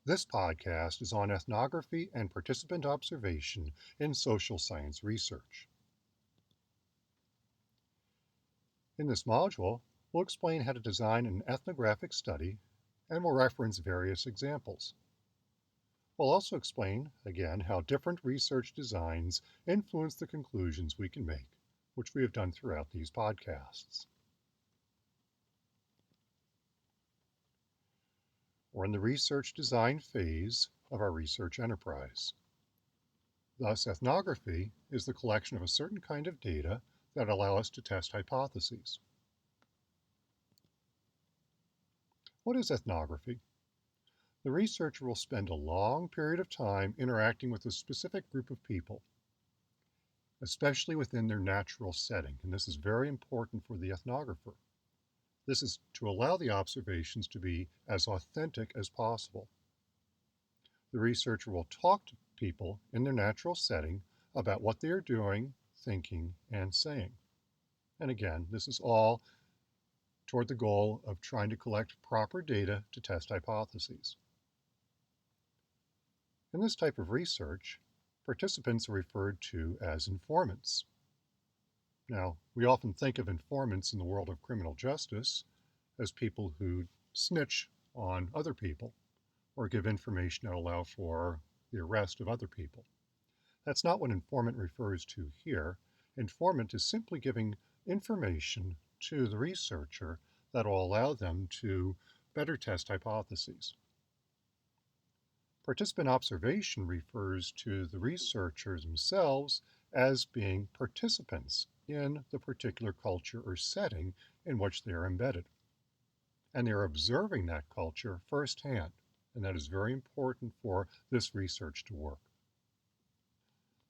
This podcast is on ethnography and participant observation in social science research. In this module, we'll explain how to design an ethnographic study and we'll reference various examples. We'll also explain, again, how different research designs influence the conclusions we can make, which we have done throughout these podcasts. We're in the research design phase of our research enterprise. Thus, ethnography is the collection of a certain kind of data that allow us to test hypotheses. What is ethnography? The researcher will spend a long period of time interacting with a specific group of people, especially within their natural setting, and this is very important for the ethnographer. This is to allow the observations to be as authentic as possible. The researcher will talk to people in their natural setting about what they are doing, thinking, and saying. And again, this is all toward the goal of trying to collect proper data to test hypotheses. In this type of research, participants are referred to as informants. Now, we often think of informants in the world of criminal justice as people who snitch on other people or give information that allow for the arrest of other people. That's not what informant refers to here. Informant is simply giving information to the researcher that will allow them to better test hypotheses. Participant observation refers to the researchers themselves as being participants in the particular culture or setting in which they are embedded. And they are observing that culture firsthand, and that is very important for this research to work.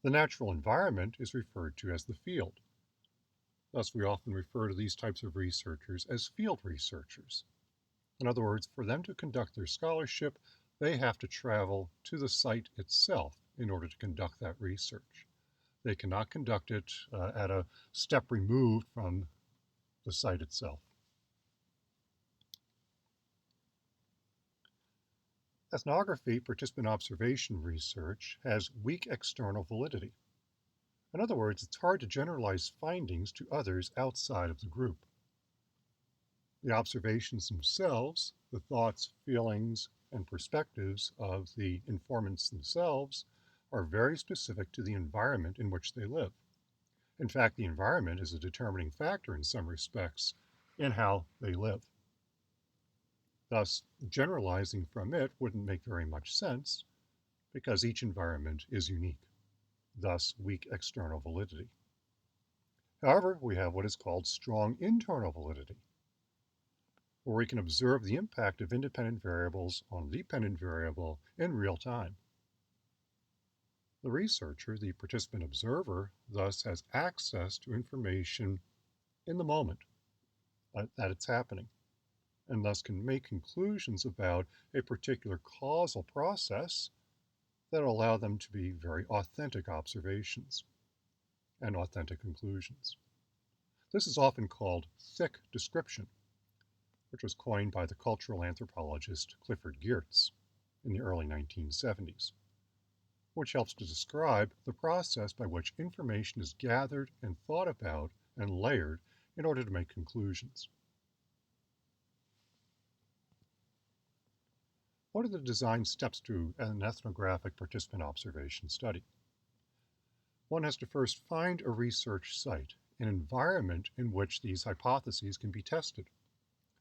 The natural environment is referred to as the field. Thus, we often refer to these types of researchers as field researchers. In other words, for them to conduct their scholarship, they have to travel to the site itself in order to conduct that research. They cannot conduct it at a step removed from the site itself. Ethnography participant observation research has weak external validity. In other words, it's hard to generalize findings to others outside of the group. The observations themselves, the thoughts, feelings, and perspectives of the informants themselves, are very specific to the environment in which they live. In fact, the environment is a determining factor in some respects in how they live. Thus, generalizing from it wouldn't make very much sense because each environment is unique, thus weak external validity. However, we have what is called strong internal validity, where we can observe the impact of independent variables on a dependent variable in real time. The researcher, the participant observer, thus has access to information in the moment that it's happening, and thus can make conclusions about a particular causal process that allow them to be very authentic observations and authentic conclusions. This is often called thick description, which was coined by the cultural anthropologist Clifford Geertz in the early 1970s, which helps to describe the process by which information is gathered and thought about and layered in order to make conclusions. What are the design steps to an ethnographic participant observation study? One has to first find a research site, an environment in which these hypotheses can be tested.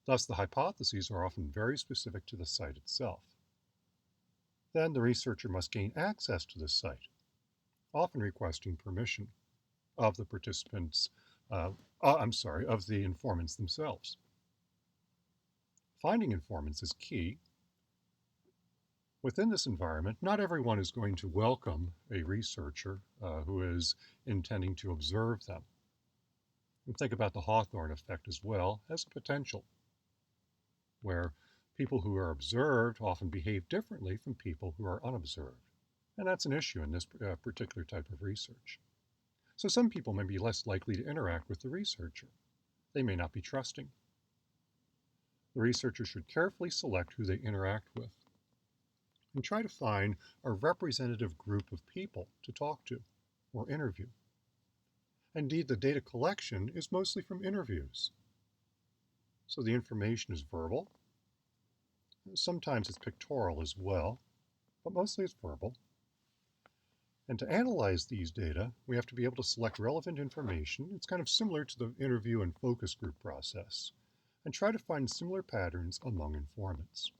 Thus, the hypotheses are often very specific to the site itself. Then the researcher must gain access to the site, often requesting permission of the participants, of the informants themselves. Finding informants is key. Within this environment, not everyone is going to welcome a researcher who is intending to observe them. And think about the Hawthorne effect as well as a potential, where people who are observed often behave differently from people who are unobserved. And that's an issue in this particular type of research. So some people may be less likely to interact with the researcher. They may not be trusting. The researcher should carefully select who they interact with. and try to find a representative group of people to talk to or interview. Indeed, the data collection is mostly from interviews. So the information is verbal. Sometimes it's pictorial as well, but mostly it's verbal. And to analyze these data, we have to be able to select relevant information. It's kind of similar to the interview and focus group process, and try to find similar patterns among informants.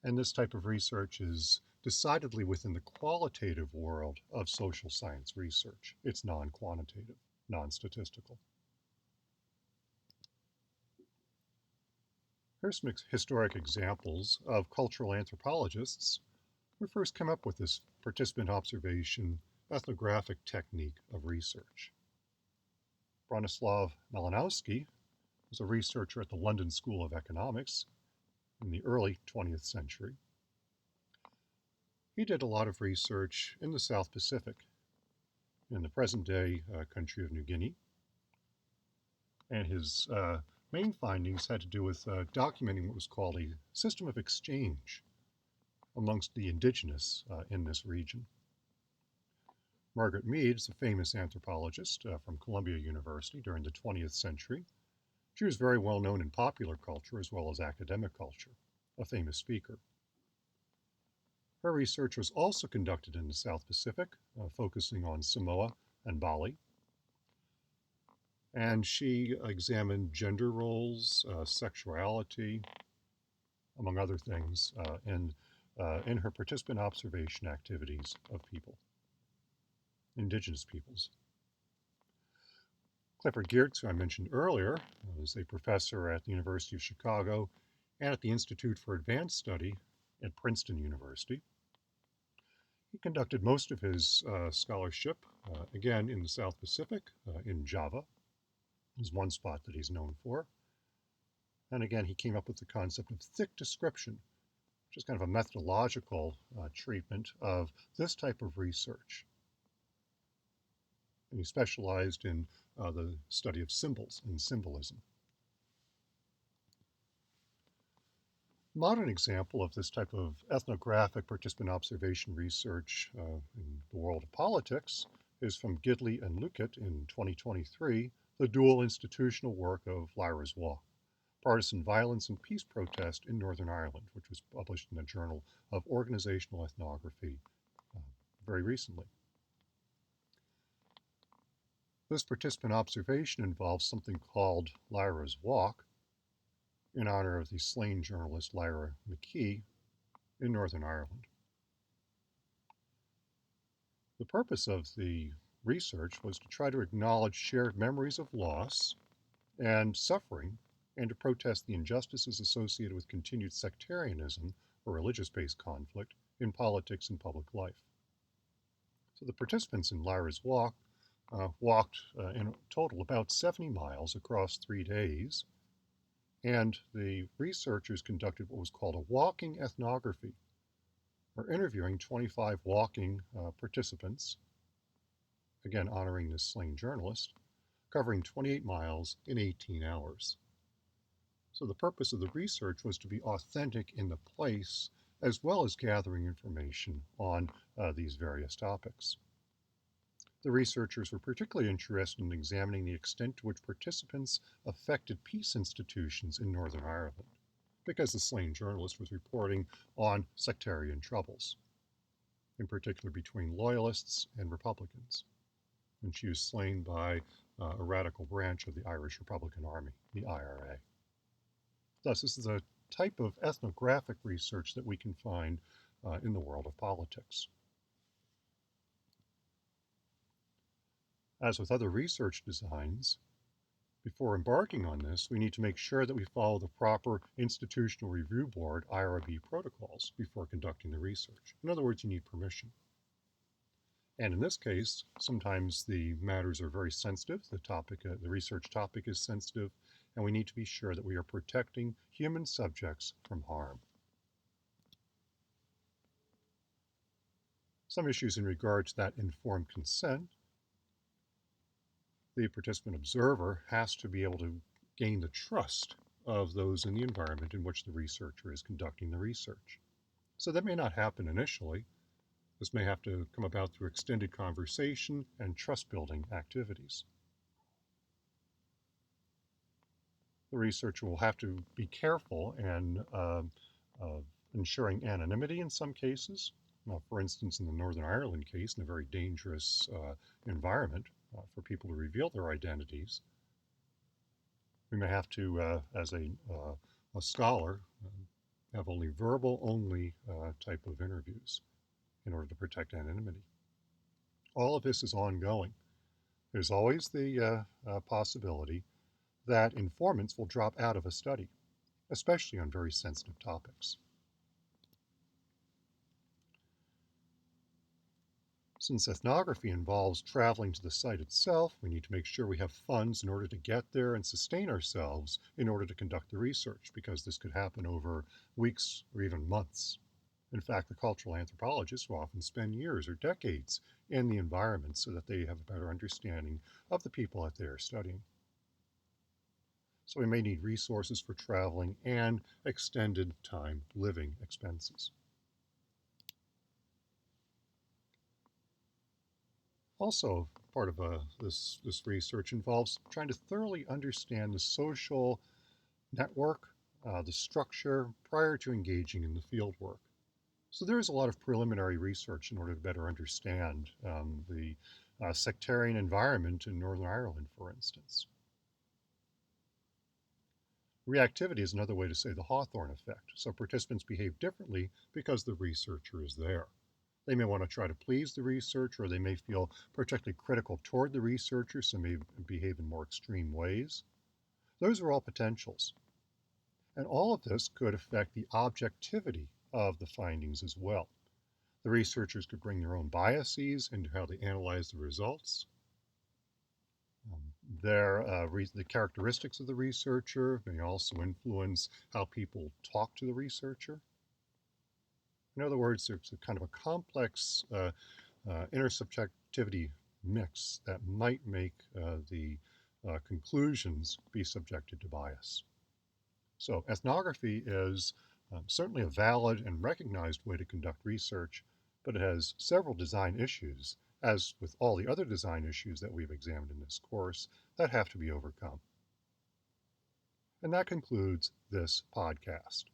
And this type of research is decidedly within the qualitative world of social science research. It's non-quantitative, non-statistical. Here's some historic examples of cultural anthropologists who first came up with this participant observation ethnographic technique of research. Bronislaw Malinowski was a researcher at the London School of Economics in the early 20th century. He did a lot of research in the South Pacific, in the present-day country of New Guinea, and his main findings had to do with documenting what was called a system of exchange amongst the indigenous in this region. Margaret Mead is a famous anthropologist from Columbia University during the 20th century. She was very well known in popular culture as well as academic culture, a famous speaker. Her research was also conducted in the South Pacific, focusing on Samoa and Bali. And she examined gender roles, sexuality, among other things, in her participant observation activities of people, indigenous peoples. Clifford Geertz, who I mentioned earlier, was a professor at the University of Chicago and at the Institute for Advanced Study at Princeton University. He conducted most of his scholarship, again, in the South Pacific, in Java, is one spot that he's known for. And again, he came up with the concept of thick description, which is kind of a methodological treatment of this type of research. And he specialized in the study of symbols and symbolism. A modern example of this type of ethnographic participant observation research in the world of politics is from Gidley and Luckett in 2023, the dual institutional work of Lyra's Walk, Partisan Violence and Peace Protest in Northern Ireland, which was published in the Journal of Organizational Ethnography very recently. This participant observation involves something called Lyra's Walk, in honor of the slain journalist Lyra McKee in Northern Ireland. The purpose of the research was to try to acknowledge shared memories of loss and suffering, and to protest the injustices associated with continued sectarianism or religious-based conflict in politics and public life. So the participants in Lyra's Walk walked in total about 70 miles across 3 days, and the researchers conducted what was called a walking ethnography, or interviewing 25 walking participants, again honoring this slain journalist, covering 28 miles in 18 hours. So the purpose of the research was to be authentic in the place, as well as gathering information on these various topics. The researchers were particularly interested in examining the extent to which participants affected peace institutions in Northern Ireland, because the slain journalist was reporting on sectarian troubles, in particular between loyalists and Republicans, and she was slain by a radical branch of the Irish Republican Army, the IRA. Thus, this is a type of ethnographic research that we can find in the world of politics. As with other research designs, before embarking on this, we need to make sure that we follow the proper Institutional Review Board, IRB protocols, before conducting the research. In other words, you need permission. And in this case, sometimes the matters are very sensitive, the research topic is sensitive, and we need to be sure that we are protecting human subjects from harm. Some issues in regard to that informed consent. The participant observer has to be able to gain the trust of those in the environment in which the researcher is conducting the research. So that may not happen initially. This may have to come about through extended conversation and trust-building activities. The researcher will have to be careful and ensuring anonymity in some cases. For instance, in the Northern Ireland case, in a very dangerous environment for people to reveal their identities, we may have to, as a scholar, have only verbal-only type of interviews in order to protect anonymity. All of this is ongoing. There's always the possibility that informants will drop out of a study, especially on very sensitive topics. Since ethnography involves traveling to the site itself, we need to make sure we have funds in order to get there and sustain ourselves in order to conduct the research, because this could happen over weeks or even months. In fact, the cultural anthropologists will often spend years or decades in the environment so that they have a better understanding of the people that they are studying. So we may need resources for traveling and extended time living expenses. Also, part of this research involves trying to thoroughly understand the social network, the structure, prior to engaging in the field work. So there is a lot of preliminary research in order to better understand the sectarian environment in Northern Ireland, for instance. Reactivity is another way to say the Hawthorne effect. So participants behave differently because the researcher is there. They may want to try to please the researcher, or they may feel particularly critical toward the researcher, so may behave in more extreme ways. Those are all potentials. And all of this could affect the objectivity of the findings as well. The researchers could bring their own biases into how they analyze the results. The characteristics of the researcher may also influence how people talk to the researcher. In other words, there's a kind of a complex intersubjectivity mix that might make the conclusions be subjected to bias. So ethnography is certainly a valid and recognized way to conduct research, but it has several design issues, as with all the other design issues that we've examined in this course, that have to be overcome. And that concludes this podcast.